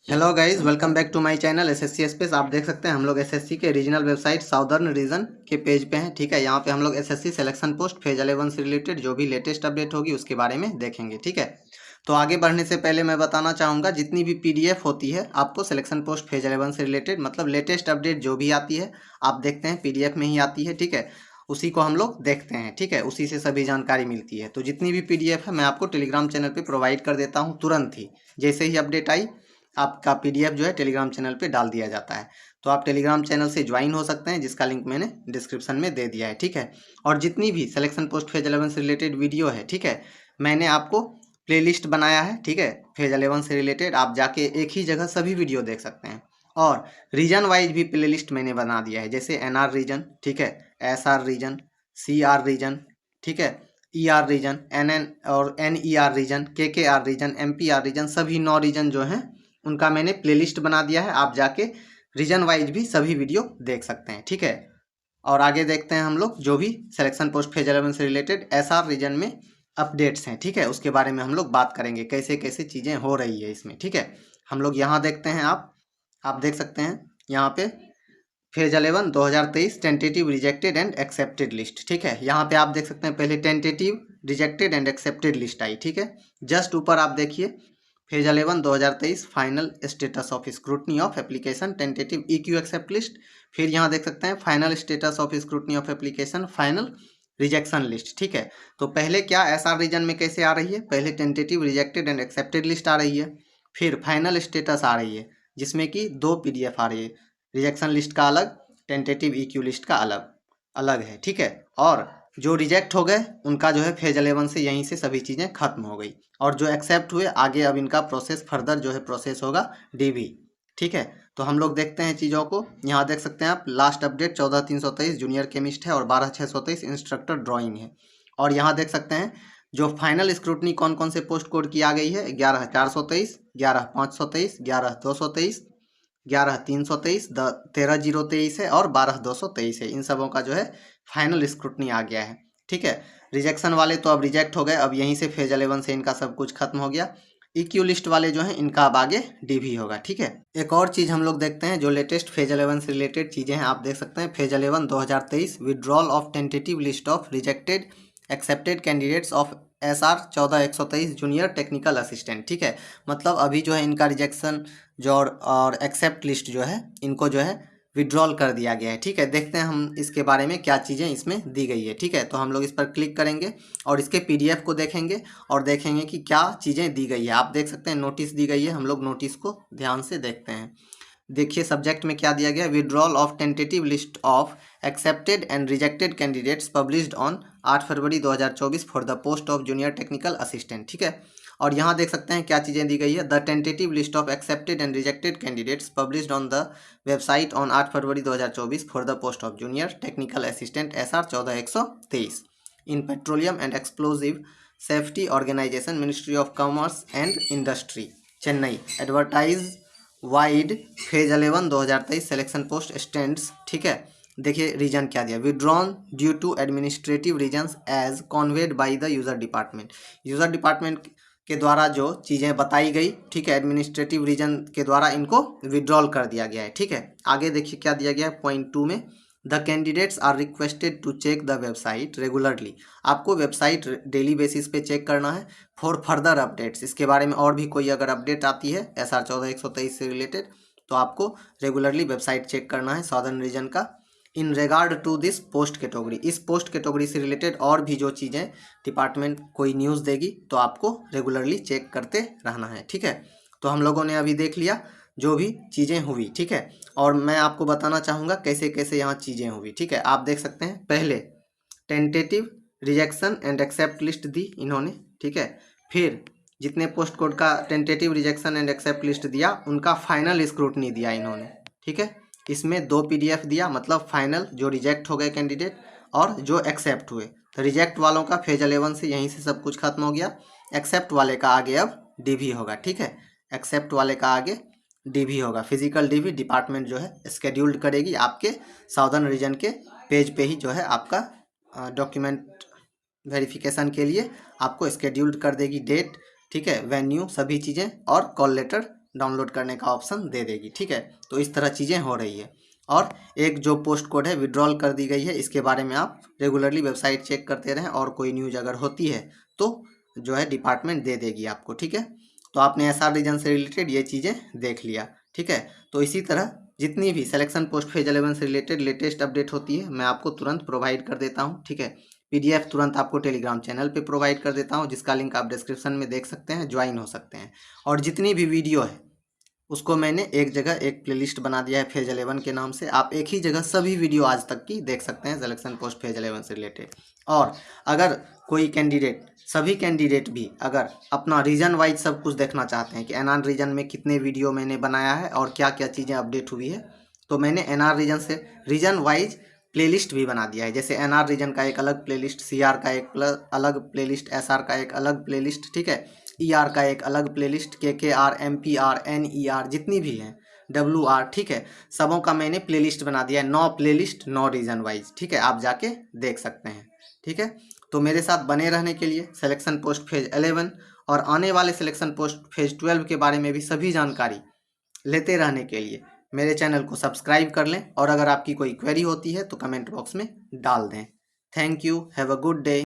Hello guys, welcome back to my channel SSC space. आप देख सकते हैं हम लोग एसएससी के रीजनल वेबसाइट साउदर्न रीजन के पेज पे हैं। ठीक है, यहाँ पे हम लोग एसएससी सिलेक्शन पोस्ट फेज 11 से रिलेटेड जो भी लेटेस्ट अपडेट होगी उसके बारे में देखेंगे। ठीक है, तो आगे बढ़ने से पहले मैं बताना चाहूँगा जितनी भी पीडीएफ होती है आपको सिलेक्शन पोस्ट फेज 11 से रिलेटेड मतलब लेटेस्ट अपडेट जो भी आती है आप देखते हैं पीडीएफ में ही आती है। ठीक है, उसी को हम लोग देखते हैं। ठीक है, उसी से सभी जानकारी मिलती है। तो जितनी भी पीडीएफ है मैं आपको टेलीग्राम चैनल पर प्रोवाइड कर देता हूँ तुरंत ही। जैसे ही अपडेट आई आपका पीडीएफ जो है टेलीग्राम चैनल पे डाल दिया जाता है। तो आप टेलीग्राम चैनल से ज्वाइन हो सकते हैं, जिसका लिंक मैंने डिस्क्रिप्शन में दे दिया है। ठीक है, और जितनी भी सिलेक्शन पोस्ट फेज 11 से रिलेटेड वीडियो है, ठीक है, मैंने आपको प्लेलिस्ट बनाया है। ठीक है, फेज 11 से रिलेटेड आप जाके एक ही जगह सभी वीडियो देख सकते हैं। और रीजन वाइज भी प्लेलिस्ट मैंने बना दिया है, जैसे एनआर रीजन, ठीक है, एसआर रीजन, सीआर रीजन, ठीक है, ईआर रीजन, एनएन और NER region, KKR region, MPR region, सभी 9 रीजन जो हैं उनका मैंने प्लेलिस्ट बना दिया है। आप जाके रीजन वाइज भी सभी वीडियो देख सकते हैं। ठीक है, और आगे देखते हैं हम लोग जो भी सिलेक्शन पोस्ट फेज 11 से रिलेटेड एसआर रीजन में अपडेट्स हैं। ठीक है, उसके बारे में हम लोग बात करेंगे कैसे कैसे चीज़ें हो रही है इसमें। ठीक है, हम लोग यहाँ देखते हैं, आप देख सकते हैं यहाँ पे phase 11 2023 tentative rejected and accepted list. ठीक है, यहाँ पे आप देख सकते हैं पहले tentative rejected and accepted list आई। ठीक है, जस्ट ऊपर आप देखिए phase 11 2023 final status of scrutiny of application tentative EQ accept list. फिर यहाँ देख सकते हैं final status of scrutiny of application final rejection list. ठीक है, तो पहले क्या एसआर रीजन में कैसे आ रही है, पहले tentative rejected and accepted list आ रही है, फिर फाइनल स्टेटस आ रही है जिसमें कि 2 PDF आ रही है। रिजेक्शन लिस्ट का अलग, टेंटेटिव EQ लिस्ट का अलग अलग है। ठीक है, और जो रिजेक्ट हो गए उनका जो है फेज 11 से यहीं से सभी चीज़ें खत्म हो गई, और जो एक्सेप्ट हुए आगे अब इनका प्रोसेस फर्दर जो है प्रोसेस होगा DV। ठीक है, तो हम लोग देखते हैं चीज़ों को। यहाँ देख सकते हैं आप लास्ट अपडेट 14,323 जूनियर केमिस्ट है और 12,623 इंस्ट्रक्टर ड्राइंग है। और यहाँ देख सकते हैं जो फाइनल स्क्रूटनी कौन कौन से पोस्ट कोड की आ गई है, 11,423, 11,523, 11,223, 11,323, 13,023 है और 12,223 है। इन सबों का जो है फाइनल स्क्रूटनी आ गया है। ठीक है, रिजेक्शन वाले तो अब रिजेक्ट हो गए, अब यहीं से फेज 11 से इनका सब कुछ खत्म हो गया। EQ लिस्ट वाले जो हैं इनका अब आगे DV होगा। ठीक है, एक और चीज़ हम लोग देखते हैं जो लेटेस्ट फेज 11 से रिलेटेड चीज़ें हैं। आप देख सकते हैं phase 11 2023 withdrawal of tentative list of rejected accepted candidates of SR 14,123 junior technical assistant. ठीक है, मतलब अभी जो है इनका रिजेक्शन जो और एक्सेप्ट लिस्ट जो है इनको जो है विड्रॉल कर दिया गया है। ठीक है, देखते हैं हम इसके बारे में क्या चीज़ें इसमें दी गई है। ठीक है, तो हम लोग इस पर क्लिक करेंगे और इसके PDF को देखेंगे और देखेंगे कि क्या चीज़ें दी गई है। आप देख सकते हैं नोटिस दी गई है, हम लोग नोटिस को ध्यान से देखते हैं। देखिए सब्जेक्ट में क्या दिया गया, withdrawal of tentative list of accepted and rejected candidates published on 8 February 2024 for the post of junior technical assistant. ठीक है, और यहाँ देख सकते हैं क्या चीज़ें दी गई है, the tentative list of accepted and rejected candidates published on the website on 8 February 2024 for the post of junior technical assistant SR 14,123 in petroleum and explosive safety organisation ministry of commerce and industry Chennai advertise vide phase 11 2023 selection post stands. ठीक है, देखिए reason क्या दिया, withdrawn due to administrative reasons as conveyed by the user department. User department के द्वारा जो चीज़ें बताई गई, ठीक है, एडमिनिस्ट्रेटिव रीजन के द्वारा इनको विड्रॉल कर दिया गया है। ठीक है, आगे देखिए क्या दिया गया है पॉइंट 2 में, the candidates are requested to check the website regularly. आपको वेबसाइट डेली बेसिस पे चेक करना है फॉर फर्दर अपडेट्स। इसके बारे में और भी कोई अगर अपडेट आती है SR 14,123 से रिलेटेड तो आपको रेगुलरली वेबसाइट चेक करना है साउदर्न रीजन का। In regard to this post category, इस पोस्ट कैटेगरी से रिलेटेड और भी जो चीज़ें डिपार्टमेंट कोई न्यूज़ देगी तो आपको रेगुलरली चेक करते रहना है। ठीक है, तो हम लोगों ने अभी देख लिया जो भी चीज़ें हुई। ठीक है, और मैं आपको बताना चाहूँगा कैसे कैसे यहाँ चीज़ें हुई। ठीक है, आप देख सकते हैं पहले tentative rejection and accept list दी इन्होंने। ठीक है, फिर जितने पोस्ट कोड का tentative rejection and accept list दिया उनका फाइनल स्क्रूटनी दिया इन्होंने। ठीक है, इसमें 2 PDF दिया, मतलब फाइनल जो रिजेक्ट हो गए कैंडिडेट और जो एक्सेप्ट हुए। तो रिजेक्ट वालों का फेज 11 से यहीं से सब कुछ खत्म हो गया, एक्सेप्ट वाले का आगे अब DV होगा। ठीक है, एक्सेप्ट वाले का आगे DV होगा, फिजिकल DV डिपार्टमेंट जो है स्केड्यूल्ड करेगी आपके साउदर्न रीजन के पेज पे ही जो है आपका डॉक्यूमेंट वेरिफिकेशन के लिए आपको स्केड्यूल्ड कर देगी डेट, ठीक है, वेन्यू, सभी चीज़ें और कॉल लेटर डाउनलोड करने का ऑप्शन दे देगी। ठीक है, तो इस तरह चीज़ें हो रही है। और एक जो पोस्ट कोड है विड्रॉल कर दी गई है, इसके बारे में आप रेगुलरली वेबसाइट चेक करते रहें और कोई न्यूज़ अगर होती है तो जो है डिपार्टमेंट दे देगी आपको। ठीक है, तो आपने एसआर रीजन से रिलेटेड ये चीज़ें देख लिया। ठीक है, तो इसी तरह जितनी भी सिलेक्शन पोस्ट फेज 11 से रिलेटेड लेटेस्ट अपडेट होती है मैं आपको तुरंत प्रोवाइड कर देता हूँ। ठीक है, पीडीएफ तुरंत आपको टेलीग्राम चैनल पे प्रोवाइड कर देता हूँ, जिसका लिंक आप डिस्क्रिप्शन में देख सकते हैं, ज्वाइन हो सकते हैं। और जितनी भी वीडियो है उसको मैंने एक जगह एक प्लेलिस्ट बना दिया है फेज 11 के नाम से। आप एक ही जगह सभी वीडियो आज तक की देख सकते हैं सिलेक्शन पोस्ट फेज 11 से रिलेटेड। और अगर कोई कैंडिडेट, सभी कैंडिडेट भी अगर अपना रीजन वाइज सब कुछ देखना चाहते हैं कि एनआर रीजन में कितने वीडियो मैंने बनाया है और क्या क्या चीज़ें अपडेट हुई है, तो मैंने एनआर रीजन से रीजन वाइज प्लेलिस्ट भी बना दिया है। जैसे एनआर रीजन का एक अलग प्लेलिस्ट, सीआर का एक अलग प्लेलिस्ट, एसआर का एक अलग प्लेलिस्ट, ठीक है, ईआर का एक अलग प्लेलिस्ट, केकेआर, एमपीआर, एनईआर, जितनी भी हैं, डब्ल्यूआर, ठीक है, सबों का मैंने प्लेलिस्ट बना दिया है। 9 प्लेलिस्ट 9 रीजन वाइज। ठीक है, आप जाके देख सकते हैं। ठीक है, तो मेरे साथ बने रहने के लिए सिलेक्शन पोस्ट फेज 11 और आने वाले सिलेक्शन पोस्ट फेज 12 के बारे में भी सभी जानकारी लेते रहने के लिए मेरे चैनल को सब्सक्राइब कर लें। और अगर आपकी कोई क्वेरी होती है तो कमेंट बॉक्स में डाल दें। Thank you, have a good day.